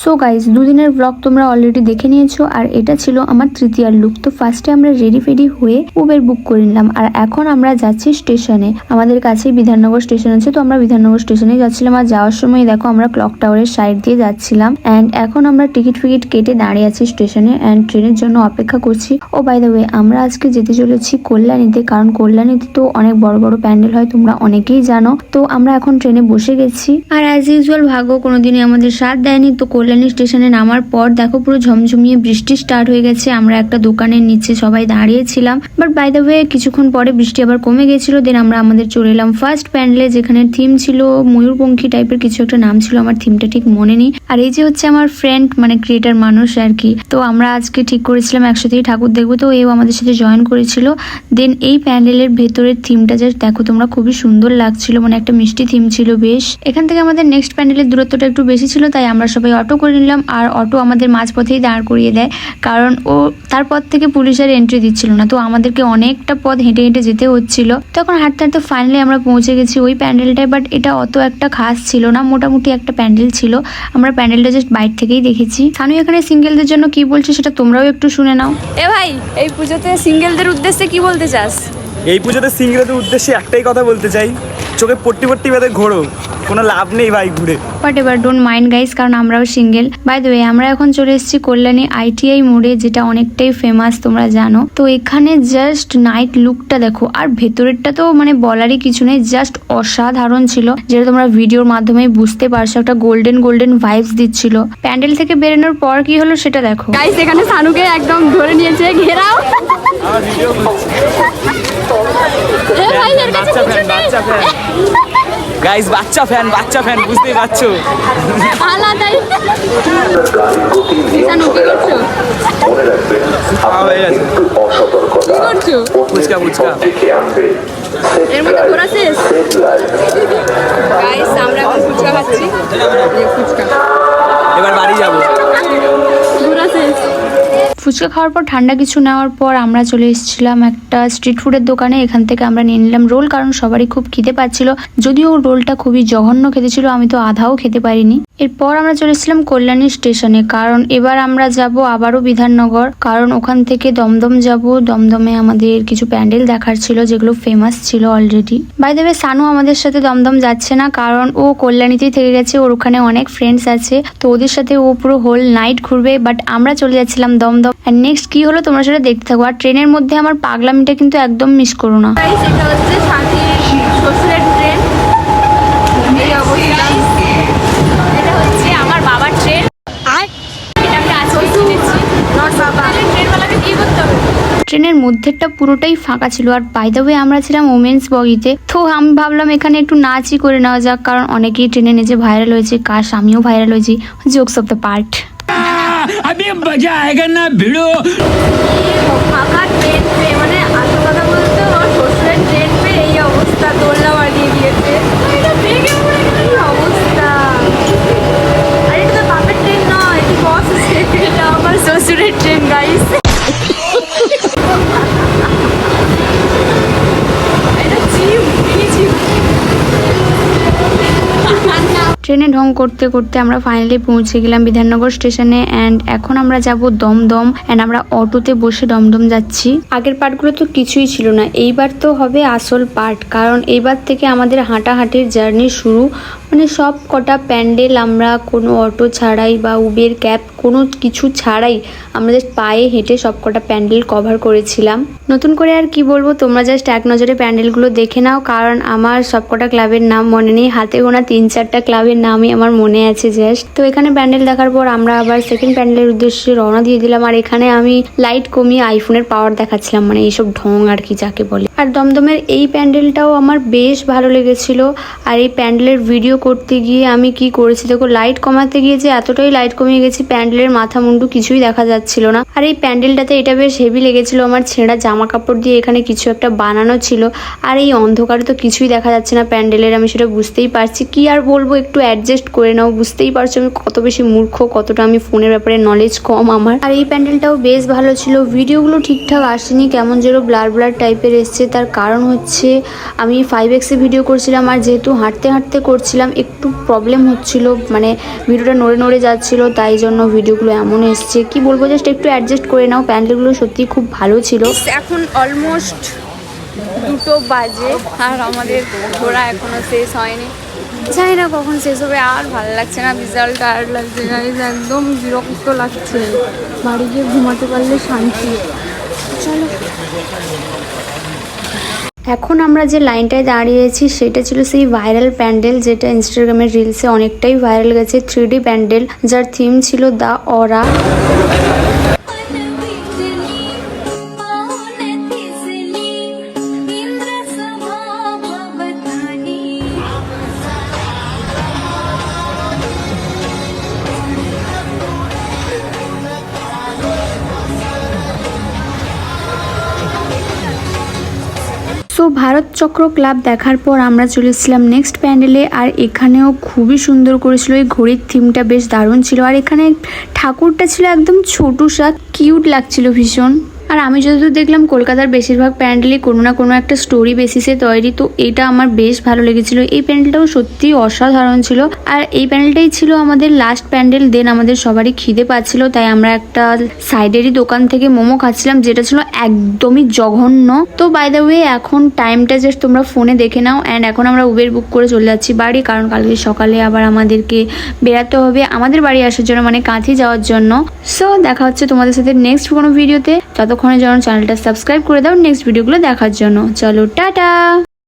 So guys দুদিনের blog তোমরা already দেখে নিয়েছো আর এটা ছিল আমার তৃতীয়ার লুক। তো ফার্স্টে আমরা রেডি ফেডি হয়ে উবের বুক করে নিলাম আর এখন আমরা যাচ্ছি স্টেশনে। আমাদের কাছেই বিধাননগর স্টেশন আছে, তো আমরা বিধাননগর স্টেশনে যাচ্ছিলাম। আর যাওয়ার সময় দেখো আমরা ক্লক টাওয়ারের সাইড দিয়ে যাচ্ছিলাম অ্যান্ড এখন আমরা টিকিট ফিকিট কেটে দাঁড়িয়ে আছি স্টেশনে অ্যান্ড ট্রেনের জন্য অপেক্ষা করছি। ও বাই দ্য ওয়ে আমরা আজকে যেতে চলেছি কল্যাণীতে, কারণ কল্যাণীতে তো অনেক বড় বড় প্যান্ডেল হয়, তোমরা অনেকেই জানো। তো আমরা এখন ট্রেনে বসে গেছি আর অ্যাজ ইউজুয়াল ভাগ্য কোনোদিনই আমাদের সাথ দেয়নি। তো কল্যাণী স্টেশনে নামার পর দেখো পুরো ঝমঝমিয়ে বৃষ্টি স্টার্ট হয়ে গেছে। আমরা একটা দোকানের নিচে সবাই দাঁড়িয়েছিলাম, বাট বাই দ্য ওয়ে কিছুক্ষণ পরে বৃষ্টি আবার কমে গেছিল। দেন আমরা আমাদের চলে এলাম ফার্স্ট প্যান্ডেলে, যেখানে থিম ছিল ময়ূরপঙ্খী টাইপের কিছু একটা নাম ছিল, আমার থিমটা ঠিক মনে নেই। আর এই যে হচ্ছে আমার ফ্রেন্ড মানে ক্রিয়েটার মানুষ আর কি। তো আমরা আজকে ঠিক করেছিলাম একসাথেই ঠাকুর দেখবো, তো এও আমাদের সাথে জয়েন করেছিল। দেন এই প্যান্ডেলের ভেতরের থিমটা জাস্ট দেখো তোমরা, খুবই সুন্দর লাগছিল, মানে একটা মিষ্টি থিম ছিল বেশ। এখান থেকে আমাদের নেক্সট প্যান্ডেলের দূরত্বটা একটু বেশি ছিল, তাই আমরা সবাই অটো করে নিলাম। আর অটো আমাদের মাঝপথেই দাঁড় করিয়ে দেয়, কারণ ও তারপর থেকে পুলিশের এন্ট্রি দিচ্ছিল না, তো আমাদেরকে অনেকটা পথ হেঁটে হেঁটে যেতে হচ্ছিল। তখন হাঁটতে হাঁটতে ফাইনালি আমরা পৌঁছে গেছি ওই প্যান্ডেলটায়, বাট এটা অত একটা খাস ছিল না, মোটামুটি একটা প্যান্ডেল ছিল। আমরা প্যান্ডেলটা জাস্ট বাইরে থেকেই দেখেছি। সানু এখানে সিঙ্গেলদের জন্য কি বলছে সেটা তোমরাও একটু শুনে নাও। এ ভাই, এই পুজোতে সিঙ্গেলদের উদ্দেশ্যে কি বলতে চাস? এই পুজোতে সিঙ্গেলদের উদ্দেশ্যে একটাই কথা বলতে চাই, চোখে পট্টি পট্টি বেঁধে ঘোরো, কোনো লাভ নেই ভাই ঘুরে। বাট এবার ডোন্ট মাইন্ড গাইস, কারণ আমরাও সিঙ্গেল। বাই দ্য ওয়ে আমরা এখন চলে এসেছি কল্যাণী ITI মোড়ে, যেটা অনেকটাই ফেমাস তোমরা জানো। তো এখানে জাস্ট নাইট লুকটা দেখো, আর ভেতরেরটা তো মানে বলারই কিছু নেই, জাস্ট অসাধারণ ছিল, যেটা তোমরা ভিডিওর মাধ্যমে বুঝতে পারছো। একটা গোল্ডেন গোল্ডেন ভাইবস দিচ্ছিল। প্যান্ডেল থেকে বেরোনোর পর কি হলো সেটা দেখো গাইস, এখানে সানুকে একদম ধরে নিয়েছে ঘেরাও। এ ভাই, এর কাছে কিছু নেই। গাইস বাচ্চা ফ্যান বুঝতেই পারছো। আলাদাই। সানু কি করছো? হয়ে গেছে। কি করছো? ফুচকা এর মধ্যে ঘোরা শেষ। গাইস আমরা এখন ফুচকা খাচ্ছি। এই ফুচকা এবার বাড়ি যাবো। ঘোরা শেষ। ফুচকা খাওয়ার পর ঠান্ডা কিছু নেওয়ার পর আমরা চলে এসেছিলাম একটা স্ট্রিট ফুডের দোকানে। এখান থেকে আমরা নিয়ে নিলাম রোল, কারণ সবারই খুব খিদে পাচ্ছিল। যদিও রোলটা খুবই জঘন্য খেতে ছিল, আমি তো আধাও খেতে পারিনি। এরপর আমরা চলে এসেছিলাম কল্যাণী স্টেশনে, কারণ এবার আমরা যাব আবারও বিধাননগর, কারণ ওখান থেকে দমদম যাব। দমদমে আমাদের কিছু প্যান্ডেল দেখার ছিল, যেগুলো ফেমাস ছিল already. By the way Sanu আমাদের সাথে দমদম যাচ্ছে না, কারণ ও কল্যাণীতেই থেকে গেছে, ওর ওখানে অনেক ফ্রেন্ডস আছে, তো ওদের সাথে ও পুরো হোল নাইট ঘুরবে। বাট আমরা চলে যাচ্ছিলাম দমদম। আর নেক্সট কি হলো তোমরা সেটা দেখতে থাকো। আর ট্রেনের মধ্যে আমার পাগলামিটা কিন্তু একদম মিস করো না। গাইস, এটা হচ্ছে শান্তির শ্বশুরের ট্রেন। এই অবস্থা। এটা হচ্ছে আমার বাবার ট্রেন। আর এটা আমরা আজকে কিনেছি। নট বাবা। ট্রেনওয়ালাকে কি করতে হবে? ট্রেনের মধ্যেটা পুরোটাই ফাঁকা ছিল। আর বাই দ্য ওয়ে আমরা ছিলাম ওমেন্স বগিতে, তো আমি ভাবলাম এখানে একটু নাচই করে নেওয়া যাক, কারণ অনেকেই ট্রেনে নেচে ভাইরাল হয়েছে। কাশ আমিও ভাইরাল হয়েছি। Jokes of the part. अभी मजा आएगा ना भिड़ो। ফাঁকা ট্রেন পেয়ে, মানে আসল কথা বলতে আমার শ্বশুরের ট্রেন পেয়ে এই অবস্থা, দোলনা বানিয়ে দিয়েছে। এটা দেখে পুরো কি অবস্থা। আর এটা তো বাপের ট্রেন নয়, এটা বস এটা আমার শ্বশুরের ট্রেন গাইস। এটা চিপ, মিনি চিপ। ট্রেনে ঢং করতে করতে আমরা ফাইনালি পৌঁছে গেলাম বিধাননগর স্টেশনে অ্যান্ড এখন আমরা যাব দমদম অ্যান্ড আমরা অটোতে বসে দমদম যাচ্ছি। আগের পার্টগুলো তো কিছুই ছিল না, এইবার তো হবে আসল পার্ট, কারণ এইবার থেকে আমাদের হাঁটাহাঁটির জার্নি শুরু। মানে সব কটা প্যান্ডেল আমরা কোনো অটো ছাড়াই বা উবের ক্যাব কোনো কিছু ছাড়াই আমরা জাস্ট পায়ে হেঁটে সব কটা প্যান্ডেল কভার করেছিলাম। নতুন করে আর কি বলবো, তোমরা জাস্ট এক নজরে প্যান্ডেলগুলো দেখে নাও, কারণ আমার সব কটা ক্লাবের নাম মনে নেই, হাতে গোনা 3-4টা ক্লাবের নামই আমার মনে আছে জাস্ট। তো এখানে প্যান্ডেল দেখার পর আমরা আবার সেকেন্ড প্যান্ডেলের উদ্দেশ্যে রওনা দিয়ে দিলাম। আর এখানে আমি লাইট কমিয়ে আইফোনের পাওয়ার দেখাচ্ছিলাম, মানে এইসব ঢং আর কি যাকে বলে। আর দমদমের এই প্যান্ডেলটাও আমার বেশ ভালো লেগেছিল। আর এই প্যান্ডেলের ভিডিও করতে গিয়ে আমি কি করেছি দেখো, লাইট কমাতে গিয়ে যে এতটাই লাইট কমিয়ে গেছি প্যান্ডেলের মাথা মুন্ডু কিছুই দেখা যাচ্ছিল না। আর এই প্যান্ডেলটাতে এটা বেশ হেভি লেগেছিল, আমার ছেঁড়া জামা কাপড় দিয়ে এখানে কিছু একটা বানানো ছিল। আর এই অন্ধকারে তো কিছুই দেখা যাচ্ছে না প্যান্ডেলের, আমি সেটা বুঝতেই পারছি। কি আর বলবো, একটু অ্যাডজাস্ট করে নাও। বুঝতেই পারছো আমি কত বেশি মূর্খ, কতটা আমি ফোনের ব্যাপারে নলেজ কম আমার। আর এই প্যান্ডেলটাও বেশ ভালো ছিল। ভিডিওগুলো ঠিকঠাক আসেনি, কেমন যেন ব্লার ব্লার টাইপের এসছে। তার কারণ হচ্ছে আমি 5x ভিডিও করছিলাম, আর যেহেতু হাঁটতে হাঁটতে করছিলাম একটু প্রবলেম হচ্ছিল, মানে ভিডিওটা নড়ে নড়ে যাচ্ছিল, তাই জন্য ভিডিওগুলো এমন এসছে। কি বলবো, জাস্ট একটু অ্যাডজাস্ট করে নাও। প্যান্ডেলগুলো সত্যি খুব ভালো ছিল। এখন অলমোস্ট 2 বাজে আর আমাদের ঘোরা এখনো শেষ হয়নি। জানি না কখন শেষ হবে, আর ভালো লাগছে না, বিশাল টায়ার্ড লাগছে গাইজ, একদম বিরক্ত লাগছে। বাড়ি গিয়ে ঘুমাতে পারলে শান্তি। চলো। এখন আমরা যে লাইনটায় দাঁড়িয়েছি সেটা ছিল সেই ভাইরাল প্যান্ডেল, যেটা ইনস্টাগ্রামের রিলসে অনেকটাই ভাইরাল গেছে। 3D প্যান্ডেল, যার থিম ছিল দ্য অরা। সো ভারত চক্র ক্লাব দেখার পর আমরা চলে এসেছিলাম নেক্সট প্যান্ডেলে। আর এখানেও খুবই সুন্দর করেছিল, এই ঘড়ির থিমটা বেশ দারুণ ছিল। আর এখানে ঠাকুরটা ছিল একদম ছোটসা, কিউট লাগছিল ভীষণ। আর আমি যতদূর দেখলাম কলকাতার বেশিরভাগ প্যান্ডেলই কোনো না কোনো একটা স্টোরি বেসিসে তৈরি, তো এটা আমার বেশ ভালো লেগেছিল। এই প্যান্ডেলটাও সত্যি অসাধারণ ছিল। আর এই প্যান্ডেলটাই ছিল আমাদের লাস্ট প্যান্ডেল। দেন আমাদের সবারই খিদে পাচ্ছিল, তাই আমরা একটা সাইডেরই দোকান থেকে মোমো খাচ্ছিলাম, যেটা ছিল একদমই জঘন্য। তো বাই দ্য ওয়ে এখন টাইমটা জাস্ট তোমরা ফোনে দেখে নাও। অ্যান্ড এখন আমরা উবের বুক করে চলে যাচ্ছি বাড়ি, কারণ কালকে সকালে আবার আমাদেরকে বেরাতে হবে আমাদের বাড়ি আসার জন্য, মানে কাঁথি যাওয়ার জন্য। সো দেখা হচ্ছে তোমাদের সাথে নেক্সট কোনো ভিডিওতে। ততক্ষণের জন্য চ্যানেলটা সাবস্ক্রাইব করে দাও নেক্সট ভিডিওগুলো দেখার জন্য। চলো টাটা।